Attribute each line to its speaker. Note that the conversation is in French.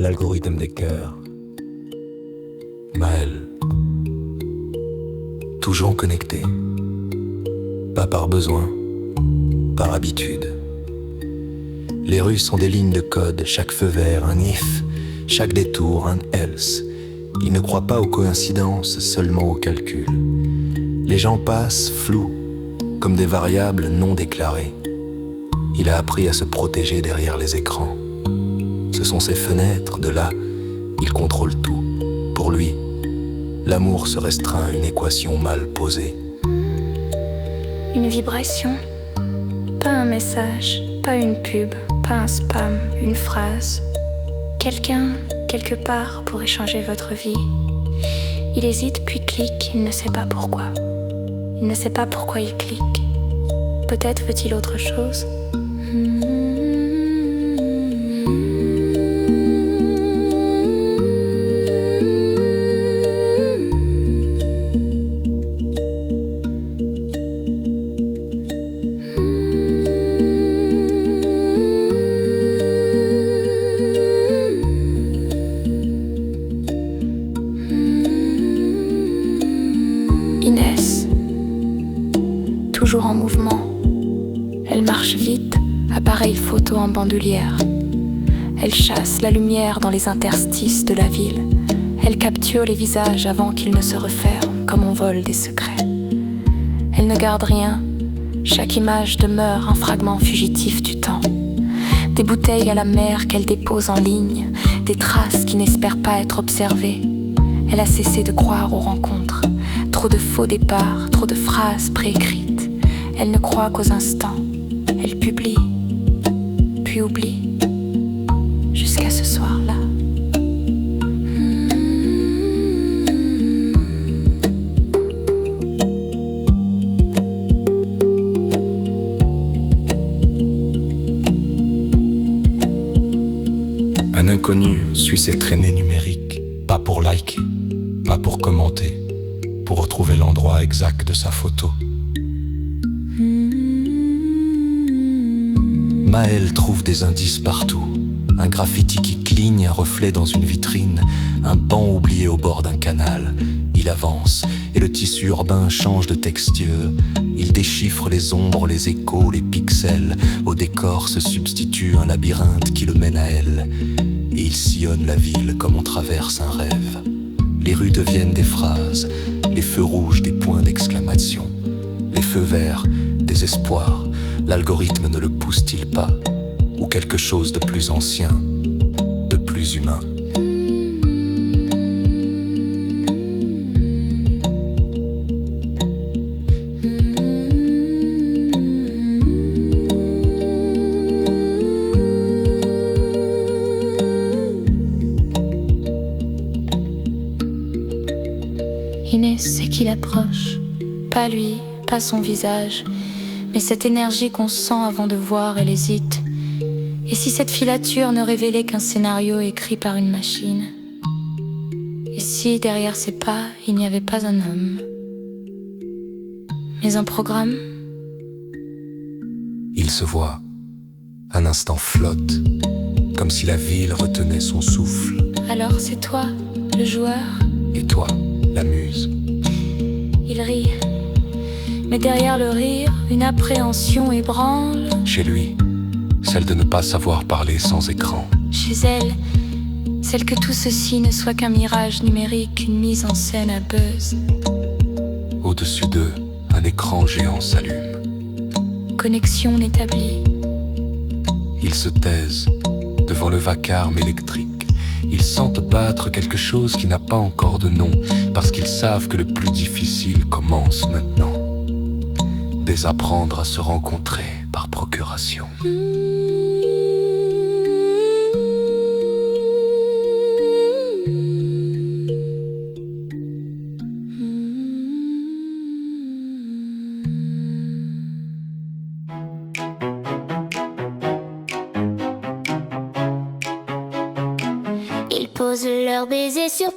Speaker 1: l'algorithme des cœurs. Maël, toujours connecté, pas par besoin, par habitude. Les rues sont des lignes de code, chaque feu vert un if, chaque détour un else. Il ne croit pas aux coïncidences, seulement aux calculs. Les gens passent flous, comme des variables non déclarées. Il a appris à se protéger derrière les écrans. Ce sont ses fenêtres, de là, il contrôle tout. Pour lui, l'amour se restreint à une équation mal posée.
Speaker 2: Une vibration, pas un message, pas une pub, pas un spam, une phrase. Quelqu'un, quelque part, pour échanger votre vie. Il hésite puis clique, il ne sait pas pourquoi. Il ne sait pas pourquoi il clique. Peut-être veut-il autre chose. Inès, toujours en mouvement. Elle marche vite, appareil photo en bandoulière. Elle chasse la lumière dans les interstices de la ville. Elle capture les visages avant qu'ils ne se referment, comme on vole des secrets. Elle ne garde rien, chaque image demeure un fragment fugitif du temps. Des bouteilles à la mer qu'elle dépose en ligne, des traces qui n'espèrent pas être observées. Elle a cessé de croire aux rencontres. Trop de faux départs, trop de phrases préécrites. Elle ne croit qu'aux instants. Elle publie, puis oublie, jusqu'à ce soir-là.
Speaker 1: Un inconnu suit ses traînées numériques, pas pour liker, pas pour commenter, pour retrouver l'endroit exact de sa photo. Maël trouve des indices partout. Un graffiti qui cligne, un reflet dans une vitrine, un banc oublié au bord d'un canal. Il avance et le tissu urbain change de texture. Il déchiffre les ombres, les échos, les pixels. Au décor se substitue un labyrinthe qui le mène à elle. Et il sillonne la ville comme on traverse un rêve. Les rues deviennent des phrases, les feux rouges des points d'exclamation, les feux verts des espoirs. L'algorithme ne le pousse-t-il pas? Ou quelque chose de plus ancien, de plus humain?
Speaker 2: Inès sait qu'il approche, pas lui, pas son visage, mais cette énergie qu'on sent avant de voir, elle hésite. Et si cette filature ne révélait qu'un scénario écrit par une machine? Et si derrière ces pas, il n'y avait pas un homme, mais un programme?
Speaker 1: Il se voit, un instant flotte, comme si la ville retenait son souffle.
Speaker 2: Alors c'est toi, le joueur?
Speaker 1: Et toi, la muse?
Speaker 2: Il rit, mais derrière le rire, une appréhension ébranle.
Speaker 1: Chez lui, celle de ne pas savoir parler sans écran.
Speaker 2: Chez elle, celle que tout ceci ne soit qu'un mirage numérique, une mise en scène à buzz.
Speaker 1: Au-dessus d'eux, un écran géant s'allume.
Speaker 2: Connexion établie.
Speaker 1: Ils se taisent devant le vacarme électrique. Ils sentent battre quelque chose qui n'a pas encore de nom, parce qu'ils savent que le plus difficile commence maintenant. Désapprendre à se rencontrer par procuration.
Speaker 3: Ils posent leurs baisers sur